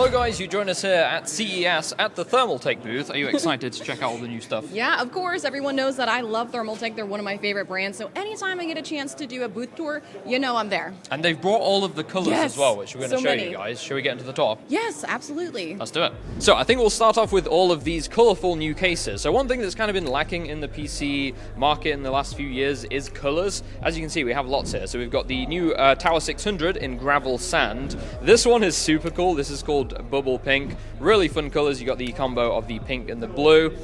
Hello guys, you join us here at CES at the ThermalTake booth. Are you excited to check out all the new stuff? Yeah, of course. Everyone knows that I love ThermalTake. They're one of my favorite brands. So anytime I get a chance to do a booth tour, you know I'm there. And they've brought all of the colors as well, which we're going to show many. you guys. Shall we get into the top? Yes, absolutely. Let's do it. So I think we'll start off with all of these colorful new cases. So one thing that's kind of been lacking in the PC market in the last few years is colors. As you can see, we have lots here. So we've got the new Tower 600 in gravel sand. This one is super cool. This is called Bubble Pink. Really fun colors. You got the combo of the pink and the blue.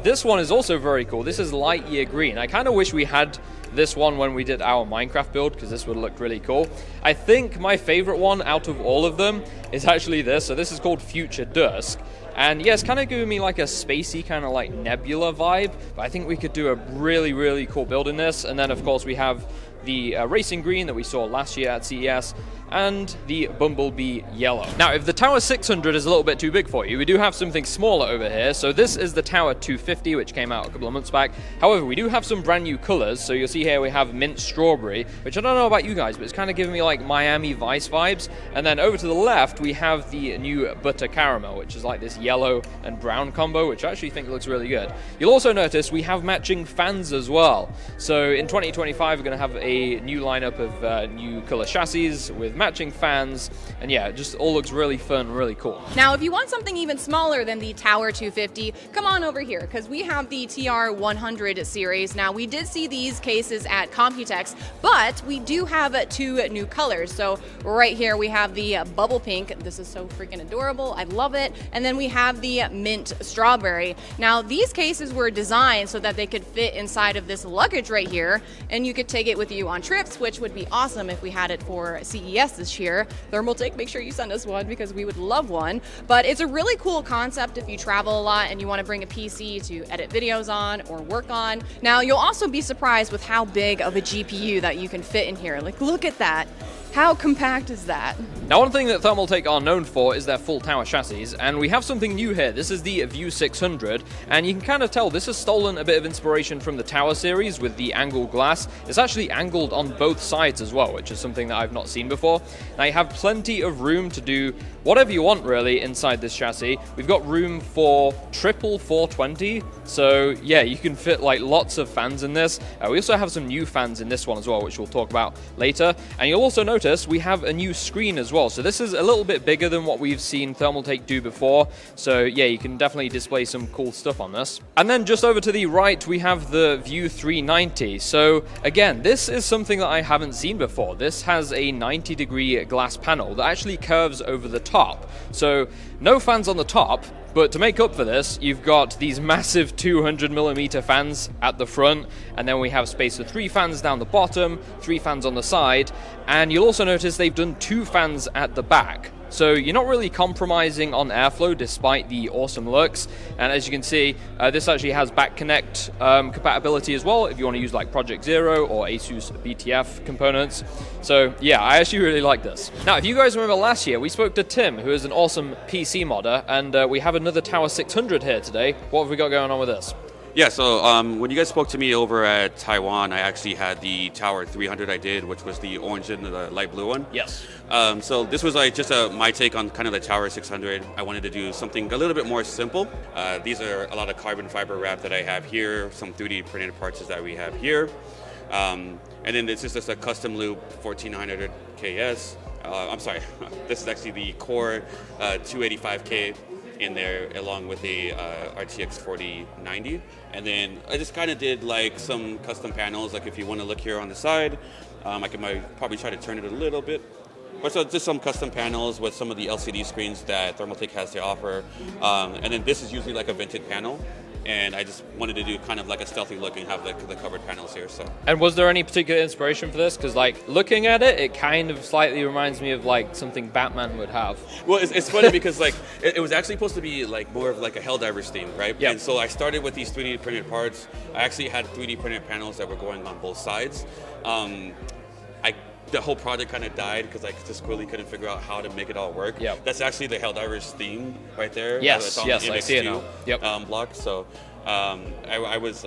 This one is also very cool. This is light year green. I kind of wish we had this one when we did our Minecraft build, because this would have looked really cool. I think my favorite one out of all of them is actually this. So this is called Future Dusk. And yeah, it's kind of giving me like a spacey kind of like nebula vibe, but I think we could do a really, really cool build in this. And then of course we have the racing green that we saw last year at CES, and the Bumblebee yellow. Now, if the Tower 600 is a little bit too big for you, we do have something smaller over here. So this is the Tower 250, which came out a couple of months back. However, we do have some brand new colors. So you'll see here we have mint strawberry, which I don't know about you guys, but it's kind of giving me like Miami Vice vibes. And then over to the left, we have the new butter caramel, which is like this yellow and brown combo, which I actually think looks really good. You'll also notice we have matching fans as well. So in 2025, we're going to have a new lineup of new color chassis with matching fans, and yeah, it just all looks really fun, really cool. Now, if you want something even smaller than the Tower 250, come on over here, because we have the TR100 series. Now, we did see these cases at Computex, but we do have two new colors. So right here, we have the bubble pink. This is so freaking adorable. I love it. And then we have the mint strawberry. Now, these cases were designed so that they could fit inside of this luggage right here, and you could take it with you on trips, which would be awesome if we had it for CES this year. ThermalTake, make sure you send us one because we would love one. But it's a really cool concept if you travel a lot and you want to bring a PC to edit videos on or work on. Now, you'll also be surprised with how big of a GPU that you can fit in here. Like, look at that. How compact is that? Now, one thing that ThermalTake are known for is their full tower chassis, and we have something new here. This is the View 600, and you can kind of tell this has stolen a bit of inspiration from the Tower series with the angled glass. It's actually angled on both sides as well, which is something that I've not seen before. Now, you have plenty of room to do whatever you want, really, inside this chassis. We've got room for triple 420, so yeah, you can fit like lots of fans in this. We also have some new fans in this one as well, which we'll talk about later. And you'll also notice we have a new screen as well. So this is a little bit bigger than what we've seen ThermalTake do before. So yeah, you can definitely display some cool stuff on this. And then just over to the right, we have the View 390. So again, this is something that I haven't seen before. This has a 90-degree glass panel that actually curves over the top. So no fans on the top, but to make up for this, you've got these massive 200mm fans at the front, and then we have space for 3 fans down the bottom, 3 fans on the side, and you'll also notice they've done 2 fans at the back. So you're not really compromising on airflow despite the awesome looks. And as you can see, this actually has back connect compatibility as well if you want to use like Project Zero or Asus BTF components. So yeah, I actually really like this. Now, if you guys remember last year, we spoke to Tim, who is an awesome PC modder, and we have another Tower 600 here today. What have we got going on with this? Yeah, so when you guys spoke to me over at Taiwan, I actually had the Tower 300 I did, which was the orange and the light blue one. Yes. So this was like just my take on kind of the Tower 600. I wanted to do something a little bit more simple. These are a lot of carbon fiber wrap that I have here, some 3D printed parts that we have here. And then it's just a custom loop 1400 KS. I'm sorry, this is actually the Core 285K in there, along with a RTX 4090. And then I just kind of did like some custom panels. Like if you want to look here on the side, I might probably try to turn it a little bit. But so just some custom panels with some of the LCD screens that ThermalTake has to offer. And then this is usually like a vented panel. And I just wanted to do kind of like a stealthy look and have the covered panels here. So. And was there any particular inspiration for this? Because like looking at it, it kind of slightly reminds me of like something Batman would have. Well, it's funny because like it was actually supposed to be like more of like a Helldivers theme, right? Yeah. And so I started with these 3D printed parts. I actually had 3D printed panels that were going on both sides. The whole project kind of died because I just really couldn't figure out how to make it all work. Yep. That's actually the Helldivers theme right there. Yes, it's on yes, the I see it now. Yep. block. So I was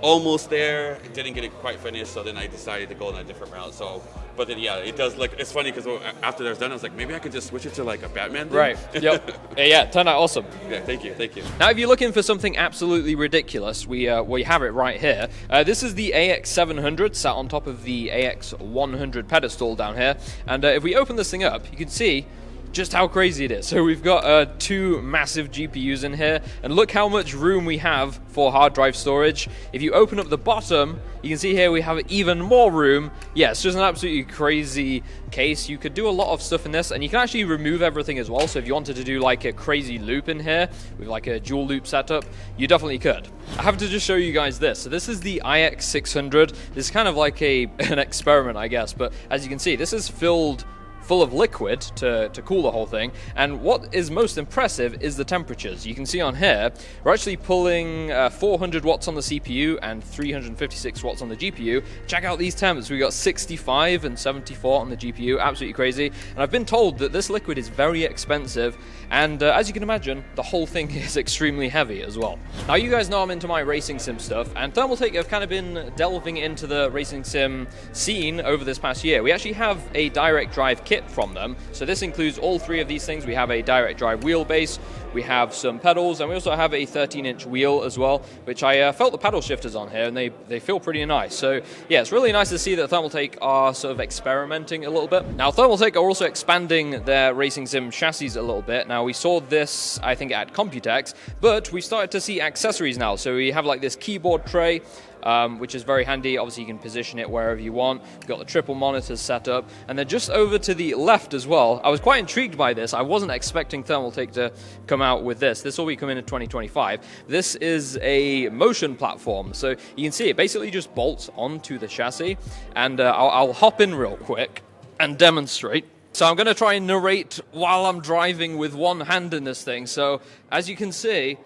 almost there. Didn't get it quite finished, so then I decided to go in a different route. So, but then yeah, it does look. It's funny because after that was done, I was like, maybe I could just switch it to like a Batman thing. Right. Yep. Yeah. Turned out awesome. Yeah. Thank you. Thank you. Now, if you're looking for something absolutely ridiculous, we have it right here. This is the AX700 sat on top of the AX100 pedestal down here, and if we open this thing up, you can see just how crazy it is. So we've got 2 massive GPUs in here, and look how much room we have for hard drive storage. If you open up the bottom, you can see here we have even more room. Yeah, it's just an absolutely crazy case. You could do a lot of stuff in this, and you can actually remove everything as well. So if you wanted to do like a crazy loop in here with like a dual loop setup, you definitely could. I have to just show you guys this. So this is the IX600. This is kind of like an experiment, I guess, but as you can see, this is full of liquid to cool the whole thing. And what is most impressive is the temperatures. You can see on here, we're actually pulling 400 watts on the CPU and 356 watts on the GPU. Check out these temps. We got 65 and 74 on the GPU. Absolutely crazy. And I've been told that this liquid is very expensive. And as you can imagine, the whole thing is extremely heavy as well. Now, you guys know I'm into my racing sim stuff, and ThermalTake have kind of been delving into the racing sim scene over this past year. We actually have a direct drive kit from them. So this includes all 3 of these things. We have a direct drive wheelbase, we have some pedals, and we also have a 13-inch wheel as well, which I felt the pedal shifters on here, and they feel pretty nice. So yeah, it's really nice to see that ThermalTake are sort of experimenting a little bit. Now, ThermalTake are also expanding their racing sim chassis a little bit. Now, we saw this, I think, at Computex, but we started to see accessories now. So we have like this keyboard tray, which is very handy. Obviously, you can position it wherever you want. You've got the triple monitors set up. And then just over to the left as well, I was quite intrigued by this. I wasn't expecting ThermalTake to come out with this. This will be coming in 2025. This is a motion platform. So you can see it basically just bolts onto the chassis. And I'll hop in real quick and demonstrate. So I'm going to try and narrate while I'm driving with one hand in this thing. So as you can see,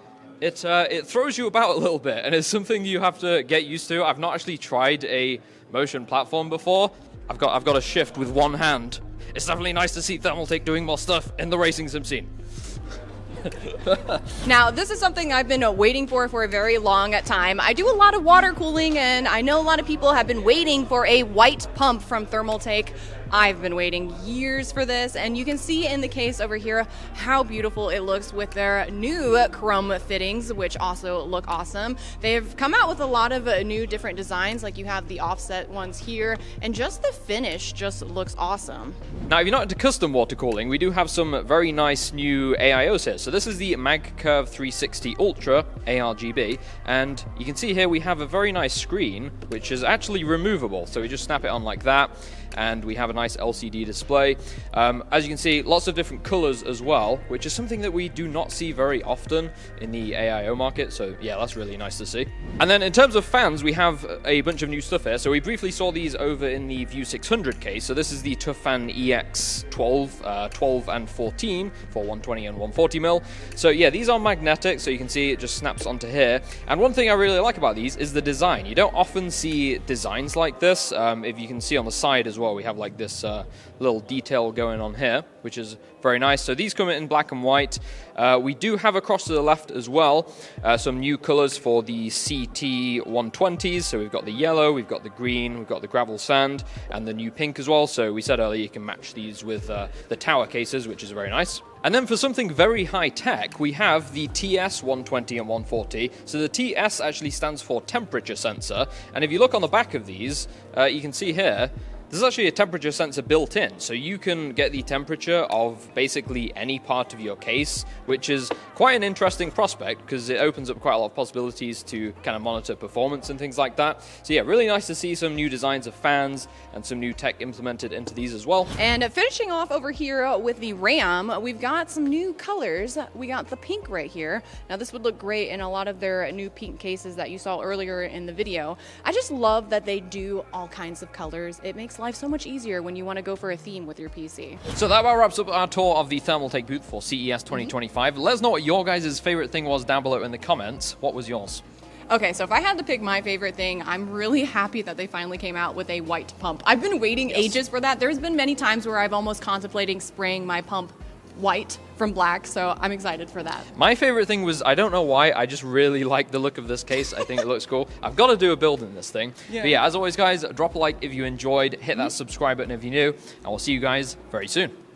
it throws you about a little bit, and it's something you have to get used to. I've not actually tried a motion platform before. I've got to shift with one hand. It's definitely nice to see ThermalTake doing more stuff in the racing sim scene. Now, this is something I've been waiting for a very long time. I do a lot of water cooling, and I know a lot of people have been waiting for a white pump from ThermalTake. I've been waiting years for this, and you can see in the case over here how beautiful it looks with their new chrome fittings, which also look awesome. They've come out with a lot of new different designs, like you have the offset ones here, and just the finish just looks awesome. Now, if you're not into custom water cooling, we do have some very nice new AIOs here. So this is the MagCurve 360 Ultra ARGB, and you can see here we have a very nice screen, which is actually removable. So we just snap it on like that, and we have a nice LCD display. As you can see, lots of different colors as well, which is something that we do not see very often in the AIO market. So yeah, that's really nice to see. And then in terms of fans, we have a bunch of new stuff here. So we briefly saw these over in the View 600 case. So this is the Tuffan EX12, 12 and 14 for 120 and 140 mil. So yeah, these are magnetic, so you can see it just snaps onto here. And one thing I really like about these is the design. You don't often see designs like this. If you can see on the side as well, we have like this little detail going on here, which is very nice. So these come in black and white. We do have across to the left as well some new colors for the CT 120s. So we've got the yellow, we've got the green, we've got the gravel sand, and the new pink as well. So we said earlier you can match these with the tower cases, which is very nice. And then for something very high tech, we have the TS 120 and 140. So the TS actually stands for temperature sensor. And if you look on the back of these, you can see here, there's actually a temperature sensor built in, so you can get the temperature of basically any part of your case, which is quite an interesting prospect because it opens up quite a lot of possibilities to kind of monitor performance and things like that. So yeah, really nice to see some new designs of fans and some new tech implemented into these as well. And finishing off over here with the RAM, we've got some new colors. We got the pink right here. Now this would look great in a lot of their new pink cases that you saw earlier in the video. I just love that they do all kinds of colors. It makes life so much easier when you want to go for a theme with your PC. So that about wraps up our tour of the ThermalTake booth for CES 2025. Let us know what your guys' favorite thing was down below in the comments. What was yours? Okay, so if I had to pick my favorite thing, I'm really happy that they finally came out with a white pump. I've been waiting ages for that. There's been many times where I've almost contemplating spraying my pump white from black, so I'm excited for that. My favorite thing was, I don't know why, I just really like the look of this case. I think it looks cool. I've got to do a build in this thing. Yeah. But yeah, as always guys, drop a like if you enjoyed, hit that subscribe button if you're new, and we'll see you guys very soon.